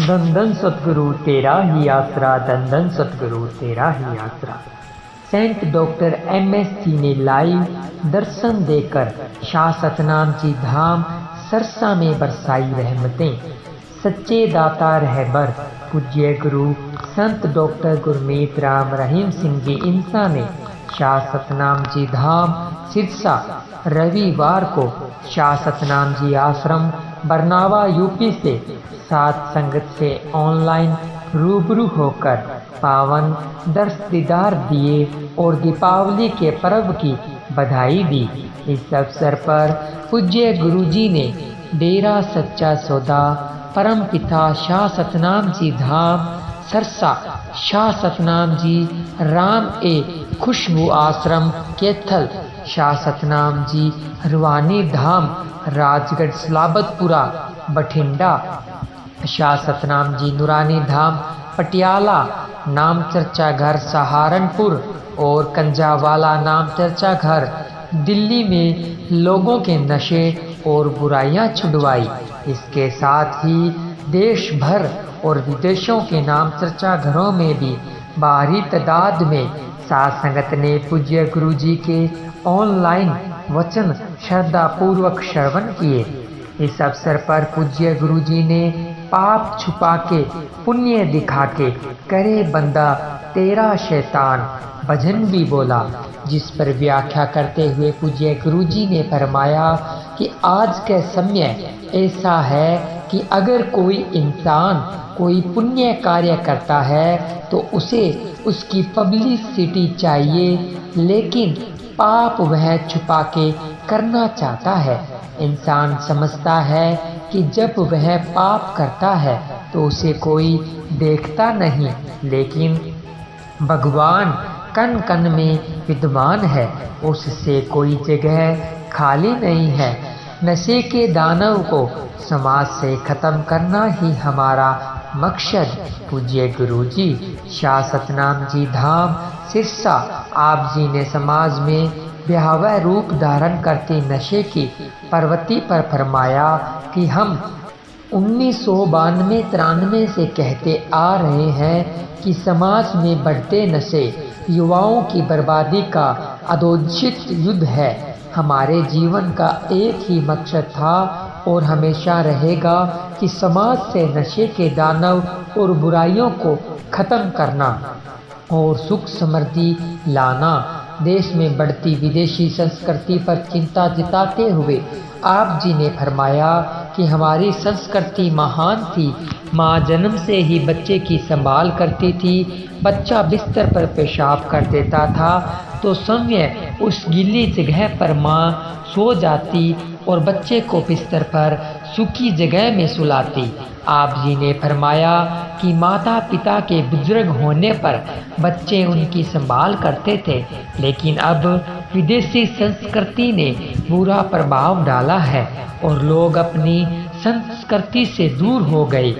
धन धन सतगुरु तेरा ही आसरा, धन धन सतगुरु तेरा ही आसरा। सेंट डॉक्टर MS जी ने लाइव दर्शन देकर शाह सतनाम जी धाम सरसा में बरसाई रहमतें। सच्चे दाता रहबर पूज्य गुरु संत डॉक्टर गुरमीत राम रहीम सिंह जी इंसा ने शाह सतनाम जी धाम सिरसा रविवार को शाह सतनाम जी आश्रम बरनावा यूपी से साथ संगत से ऑनलाइन रूबरू होकर पावन दर्श दीदार दिए और दीपावली के पर्व की बधाई दी। इस अवसर पर पूज्य गुरुजी ने डेरा सच्चा सौदा परम पिता शाह सतनाम जी धाम सरसा, शाह सतनाम जी राम खुशबू आश्रम कैथल, शाह सतनाम जी हरवानी धाम राजगढ़ सलाबतपुरा बठिंडा, शाह सतनाम जी नूरानी धाम पटियाला, नाम चर्चा घर सहारनपुर और कंजावाला नाम चर्चा घर दिल्ली में लोगों के नशे और बुराइयां छुड़वाई। इसके साथ ही देश भर और विदेशों के नाम चर्चा घरों में भी भारी तादाद में साथ संगत ने पूज्य गुरु जी के ऑनलाइन वचन श्रद्धा पूर्वक श्रवण किए। इस अवसर पर पूज्य गुरु जी ने पाप छुपा के पुण्य दिखा के करे बंदा तेरा शैतान भजन भी बोला, जिस पर व्याख्या करते हुए पूज्य गुरु जी ने फरमाया कि आज के समय ऐसा है कि अगर कोई इंसान कोई पुण्य कार्य करता है तो उसे उसकी पब्लिसिटी चाहिए, लेकिन पाप वह छुपा के करना चाहता है। इंसान समझता है कि जब वह पाप करता है तो उसे कोई देखता नहीं, लेकिन भगवान कण कण में विद्यमान है, उससे कोई जगह खाली नहीं है। नशे के दानव को समाज से खत्म करना ही हमारा मकसद। पूज्य गुरु जी शाह सतनाम जी धाम सिरसा आप जी ने समाज में भयावह रूप धारण करते नशे की प्रवृत्ति पर फरमाया कि हम 1992-93 से कहते आ रहे हैं कि समाज में बढ़ते नशे युवाओं की बर्बादी का अघोषित युद्ध है। हमारे जीवन का एक ही मकसद था और हमेशा रहेगा कि समाज से नशे के दानव और बुराइयों को खत्म करना और सुख समृद्धि लाना। देश में बढ़ती विदेशी संस्कृति पर चिंता जताते हुए आप जी ने फरमाया कि हमारी संस्कृति महान थी। माँ जन्म से ही बच्चे की संभाल करती थी। बच्चा बिस्तर पर पेशाब कर देता था तो समय उस गीली जगह पर माँ सो जाती और बच्चे को बिस्तर पर सूखी जगह में सुलाती। आप जी ने फरमाया कि माता पिता के बुजुर्ग होने पर बच्चे उनकी संभाल करते थे, लेकिन अब विदेशी संस्कृति ने बुरा प्रभाव डाला है और लोग अपनी संस्कृति से दूर हो गए।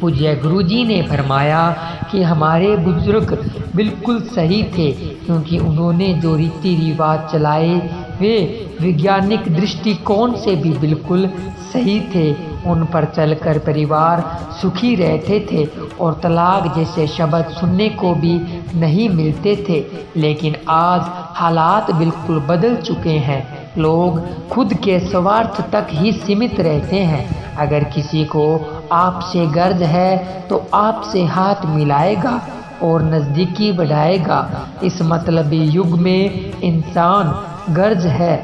पूज्य गुरु जी ने फरमाया कि हमारे बुजुर्ग बिल्कुल सही थे, क्योंकि उन्होंने जो रीति रिवाज चलाए वे वैज्ञानिक दृष्टिकोण से भी बिल्कुल सही थे। उन पर चलकर परिवार सुखी रहते थे और तलाक जैसे शब्द सुनने को भी नहीं मिलते थे। लेकिन आज हालात बिल्कुल बदल चुके हैं। लोग खुद के स्वार्थ तक ही सीमित रहते हैं। अगर किसी को आपसे गर्ज है तो आपसे हाथ मिलाएगा और नज़दीकी बढ़ाएगा। इस मतलबी युग में इंसान गर्ज है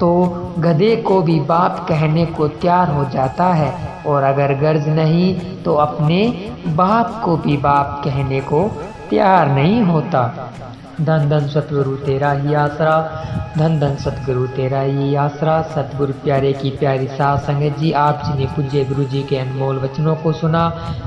तो गधे को भी बाप कहने को तैयार हो जाता है, और अगर गर्ज नहीं तो अपने बाप को भी बाप कहने को तैयार नहीं होता। धन धन सतगुरु तेरा ही आसरा, धन धन सतगुरु तेरा ही आसरा। सतगुरु प्यारे की प्यारी साध संगत जी, आप जी ने पूज्य गुरु जी के अनमोल वचनों को सुना।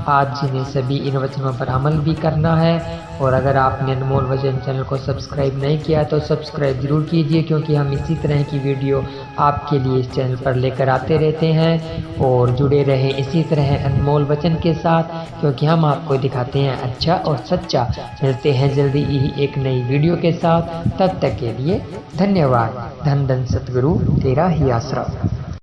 आप जी ने सभी इन वचनों पर अमल भी करना है। और अगर आपने अनमोल वचन चैनल को सब्सक्राइब नहीं किया तो सब्सक्राइब जरूर कीजिए, क्योंकि हम इसी तरह की वीडियो आपके लिए इस चैनल पर लेकर आते रहते हैं। और जुड़े रहें इसी तरह अनमोल वचन के साथ, क्योंकि हम आपको दिखाते हैं अच्छा और सच्चा। मिलते हैं जल्दी ही एक नई वीडियो के साथ, तब तक के लिए धन्यवाद। धन धन सतगुरु तेरा ही आसरा।